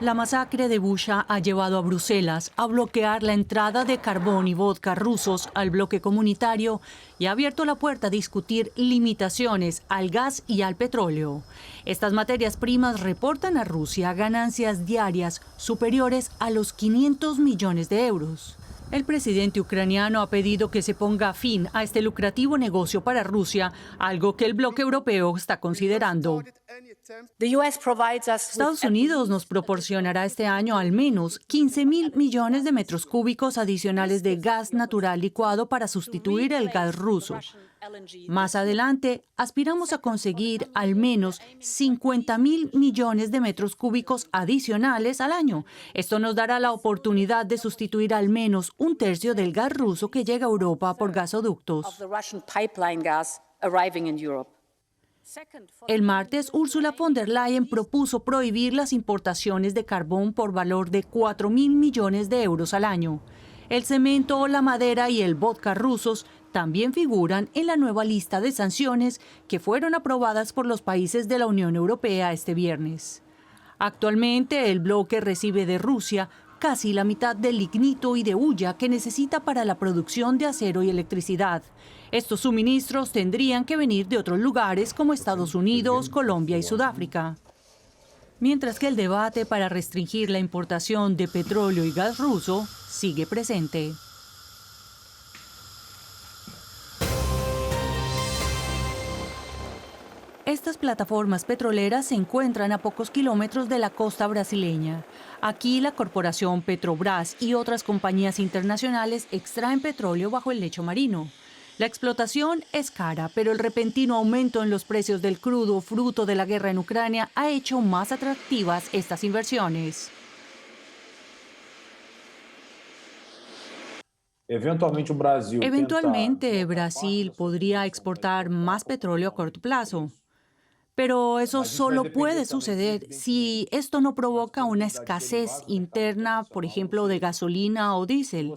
La masacre de Busha ha llevado a Bruselas a bloquear la entrada de carbón y vodka rusos al bloque comunitario y ha abierto la puerta a discutir limitaciones al gas y al petróleo. Estas materias primas reportan a Rusia ganancias diarias superiores a los 500 millones de euros. El presidente ucraniano ha pedido que se ponga fin a este lucrativo negocio para Rusia, algo que el bloque europeo está considerando. Estados Unidos nos proporcionará este año al menos 15.000 millones de metros cúbicos adicionales de gas natural licuado para sustituir el gas ruso. Más adelante, aspiramos a conseguir al menos 50.000 millones de metros cúbicos adicionales al año. Esto nos dará la oportunidad de sustituir al menos un tercio del gas ruso que llega a Europa por gasoductos. El martes, Ursula von der Leyen propuso prohibir las importaciones de carbón por valor de 4.000 millones de euros al año. El cemento, la madera y el vodka rusos también figuran en la nueva lista de sanciones que fueron aprobadas por los países de la Unión Europea este viernes. Actualmente, el bloque recibe de Rusia casi la mitad del lignito y de hulla que necesita para la producción de acero y electricidad. Estos suministros tendrían que venir de otros lugares como Estados Unidos, Colombia y Sudáfrica. Mientras que el debate para restringir la importación de petróleo y gas ruso sigue presente. Estas plataformas petroleras se encuentran a pocos kilómetros de la costa brasileña. Aquí la corporación Petrobras y otras compañías internacionales extraen petróleo bajo el lecho marino. La explotación es cara, pero el repentino aumento en los precios del crudo, fruto de la guerra en Ucrania, ha hecho más atractivas estas inversiones. Eventualmente, Brasil podría exportar más petróleo a corto plazo. Pero eso solo puede suceder si esto no provoca una escasez interna, por ejemplo, de gasolina o diésel.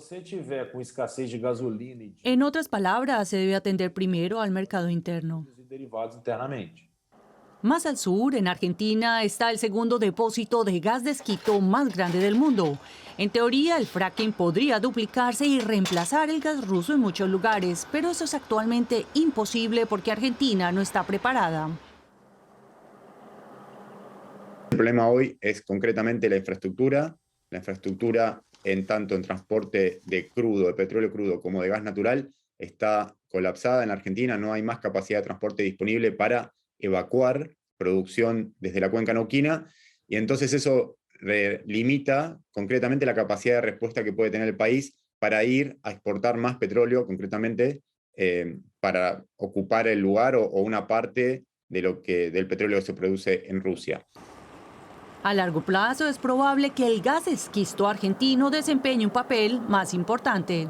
En otras palabras, se debe atender primero al mercado interno. Más al sur, en Argentina, está el segundo depósito de gas de esquisto más grande del mundo. En teoría, el fracking podría duplicarse y reemplazar el gas ruso en muchos lugares, pero eso es actualmente imposible porque Argentina no está preparada. El problema hoy es concretamente la infraestructura en tanto en transporte de crudo, de petróleo crudo como de gas natural, está colapsada en la Argentina, no hay más capacidad de transporte disponible para evacuar producción desde la cuenca neuquina, y entonces eso limita concretamente la capacidad de respuesta que puede tener el país para ir a exportar más petróleo, concretamente para ocupar el lugar o una parte del petróleo que se produce en Rusia. A largo plazo es probable que el gas de esquisto argentino desempeñe un papel más importante.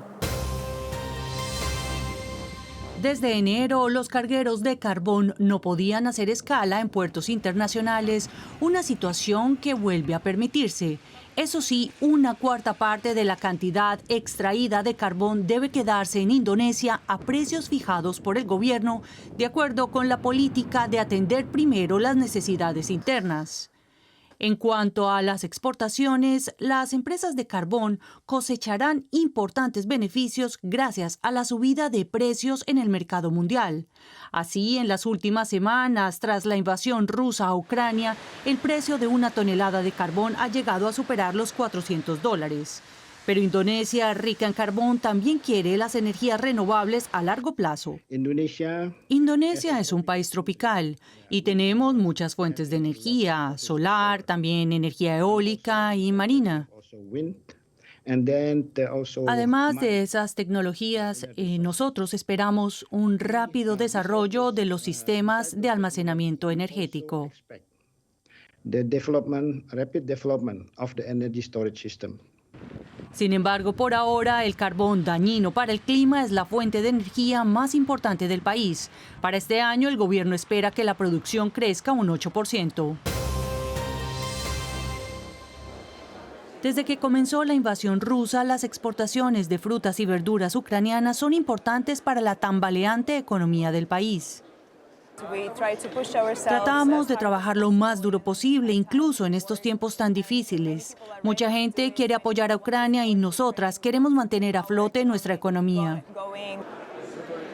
Desde enero, los cargueros de carbón no podían hacer escala en puertos internacionales, una situación que vuelve a permitirse. Eso sí, una cuarta parte de la cantidad extraída de carbón debe quedarse en Indonesia a precios fijados por el gobierno, de acuerdo con la política de atender primero las necesidades internas. En cuanto a las exportaciones, las empresas de carbón cosecharán importantes beneficios gracias a la subida de precios en el mercado mundial. Así, en las últimas semanas, tras la invasión rusa a Ucrania, el precio de una tonelada de carbón ha llegado a superar los $400. Pero Indonesia, rica en carbón, también quiere las energías renovables a largo plazo. Indonesia es un país tropical y tenemos muchas fuentes de energía, solar, también energía eólica y marina. Además de esas tecnologías, nosotros esperamos un rápido desarrollo de los sistemas de almacenamiento energético. Sin embargo, por ahora, el carbón dañino para el clima es la fuente de energía más importante del país. Para este año, el gobierno espera que la producción crezca un 8%. Desde que comenzó la invasión rusa, las exportaciones de frutas y verduras ucranianas son importantes para la tambaleante economía del país. Tratamos de trabajar lo más duro posible, incluso en estos tiempos tan difíciles. Mucha gente quiere apoyar a Ucrania y nosotras queremos mantener a flote nuestra economía.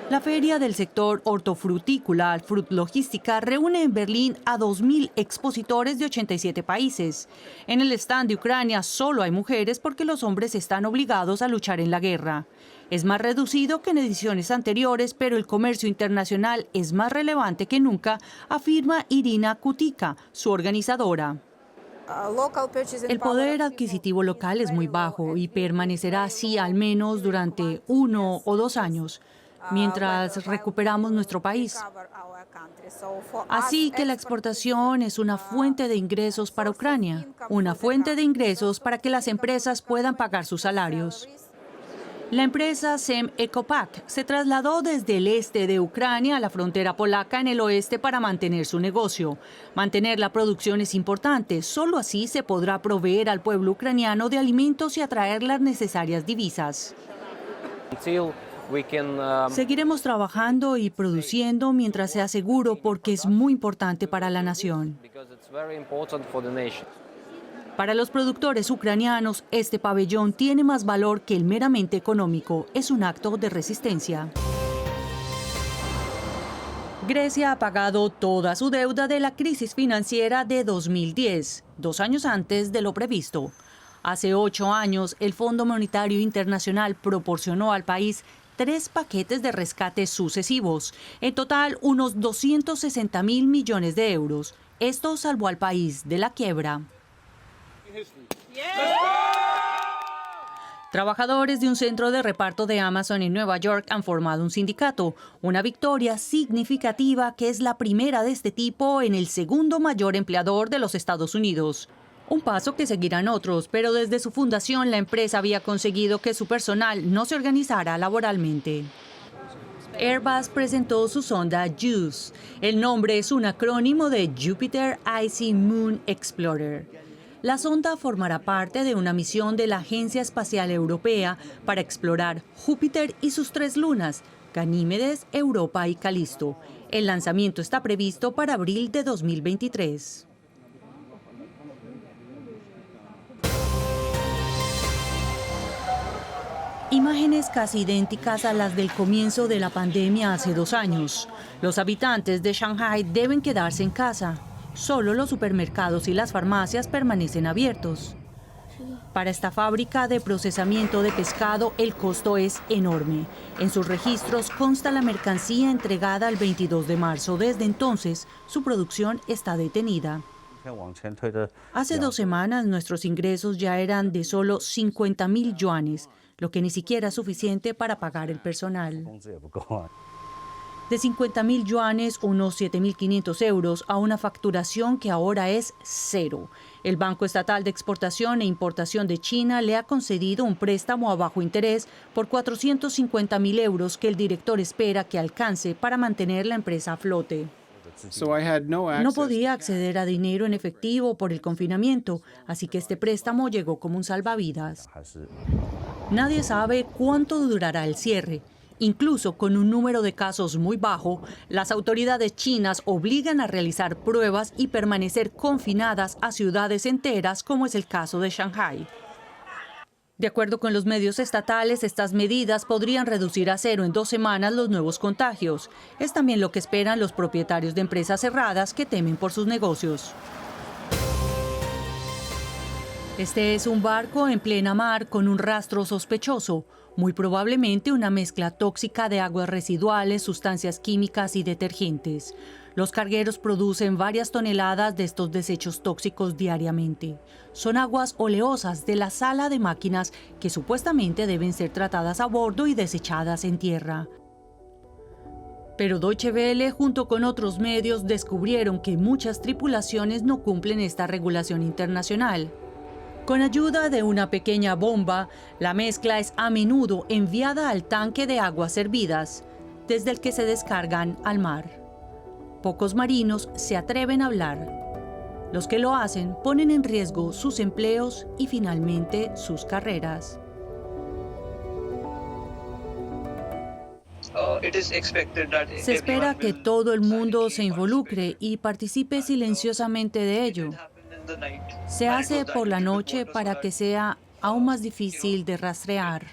La feria del sector hortofrutícola Fruit Logística reúne en Berlín a 2.000 expositores de 87 países. En el stand de Ucrania solo hay mujeres porque los hombres están obligados a luchar en la guerra. Es más reducido que en ediciones anteriores, pero el comercio internacional es más relevante que nunca, afirma Irina Kutika, su organizadora. El poder adquisitivo local es muy bajo y permanecerá así al menos durante 1 o 2 años, mientras recuperamos nuestro país. Así que la exportación es una fuente de ingresos para Ucrania, una fuente de ingresos para que las empresas puedan pagar sus salarios. La empresa SEM Ecopack se trasladó desde el este de Ucrania a la frontera polaca en el oeste para mantener su negocio. Mantener la producción es importante, solo así se podrá proveer al pueblo ucraniano de alimentos y atraer las necesarias divisas. Seguiremos trabajando y produciendo mientras sea seguro porque es muy importante para la nación. Para los productores ucranianos, este pabellón tiene más valor que el meramente económico. Es un acto de resistencia. Grecia ha pagado toda su deuda de la crisis financiera de 2010, 2 años antes de lo previsto. Hace 8 años, el Fondo Monetario Internacional proporcionó al país 3 paquetes de rescate sucesivos, en total unos 260.000 millones de euros. Esto salvó al país de la quiebra. Trabajadores de un centro de reparto de Amazon en Nueva York han formado un sindicato, una victoria significativa que es la primera de este tipo en el segundo mayor empleador de los Estados Unidos. Un paso que seguirán otros, pero desde su fundación la empresa había conseguido que su personal no se organizara laboralmente. Airbus presentó su sonda JUICE. El nombre es un acrónimo de Jupiter Icy Moon Explorer. La sonda formará parte de una misión de la Agencia Espacial Europea para explorar Júpiter y sus 3 lunas, Ganímedes, Europa y Calisto. El lanzamiento está previsto para abril de 2023. Imágenes casi idénticas a las del comienzo de la pandemia hace 2 años. Los habitantes de Shanghái deben quedarse en casa. Solo los supermercados y las farmacias permanecen abiertos. Para esta fábrica de procesamiento de pescado, el costo es enorme. En sus registros consta la mercancía entregada el 22 de marzo. Desde entonces, su producción está detenida. Hace 2 semanas, nuestros ingresos ya eran de solo 50.000 yuanes, lo que ni siquiera es suficiente para pagar el personal. De 50.000 yuanes, unos 7.500 euros, a una facturación que ahora es 0. El Banco Estatal de Exportación e Importación de China le ha concedido un préstamo a bajo interés por 450.000 euros que el director espera que alcance para mantener la empresa a flote. No podía acceder a dinero en efectivo por el confinamiento, así que este préstamo llegó como un salvavidas. Nadie sabe cuánto durará el cierre. Incluso con un número de casos muy bajo, las autoridades chinas obligan a realizar pruebas y permanecer confinadas a ciudades enteras, como es el caso de Shanghái. De acuerdo con los medios estatales, estas medidas podrían reducir a 0 en 2 semanas los nuevos contagios. Es también lo que esperan los propietarios de empresas cerradas que temen por sus negocios. Este es un barco en plena mar con un rastro sospechoso. Muy probablemente una mezcla tóxica de aguas residuales, sustancias químicas y detergentes. Los cargueros producen varias toneladas de estos desechos tóxicos diariamente. Son aguas oleosas de la sala de máquinas que supuestamente deben ser tratadas a bordo y desechadas en tierra. Pero Deutsche Welle, junto con otros medios, descubrieron que muchas tripulaciones no cumplen esta regulación internacional. Con ayuda de una pequeña bomba, la mezcla es a menudo enviada al tanque de aguas hervidas, desde el que se descargan al mar. Pocos marinos se atreven a hablar. Los que lo hacen ponen en riesgo sus empleos y finalmente sus carreras. Se espera que todo el mundo se involucre y participe silenciosamente de ello. Se hace por la noche para que sea aún más difícil de rastrear.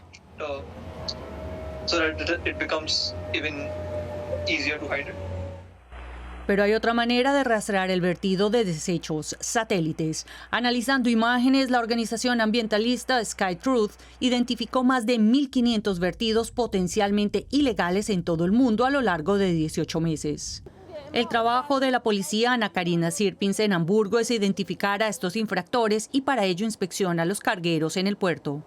Pero hay otra manera de rastrear el vertido de desechos: satélites. Analizando imágenes, la organización ambientalista SkyTruth identificó más de 1.500 vertidos potencialmente ilegales en todo el mundo a lo largo de 18 meses. El trabajo de la policía Ana Karina Sirpins en Hamburgo es identificar a estos infractores y para ello inspecciona los cargueros en el puerto.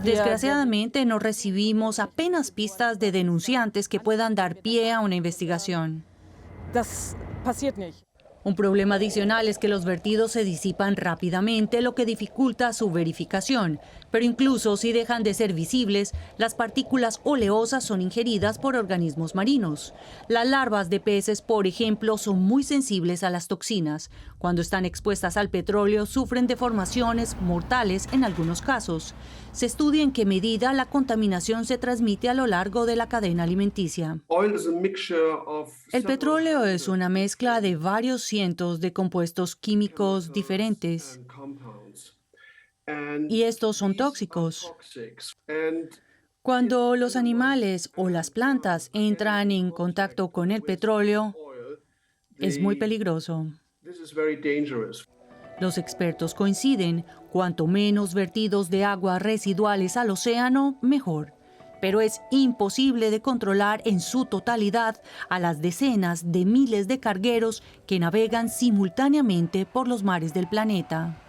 Desgraciadamente no recibimos apenas pistas de denunciantes que puedan dar pie a una investigación. Un problema adicional es que los vertidos se disipan rápidamente, lo que dificulta su verificación. Pero incluso si dejan de ser visibles, las partículas oleosas son ingeridas por organismos marinos. Las larvas de peces, por ejemplo, son muy sensibles a las toxinas. Cuando están expuestas al petróleo, sufren deformaciones mortales en algunos casos. Se estudia en qué medida la contaminación se transmite a lo largo de la cadena alimenticia. El petróleo es una mezcla de varios cientos de compuestos químicos diferentes. Y estos son tóxicos. Cuando los animales o las plantas entran en contacto con el petróleo, es muy peligroso. Los expertos coinciden: cuanto menos vertidos de aguas residuales al océano, mejor. Pero es imposible de controlar en su totalidad a las decenas de miles de cargueros que navegan simultáneamente por los mares del planeta.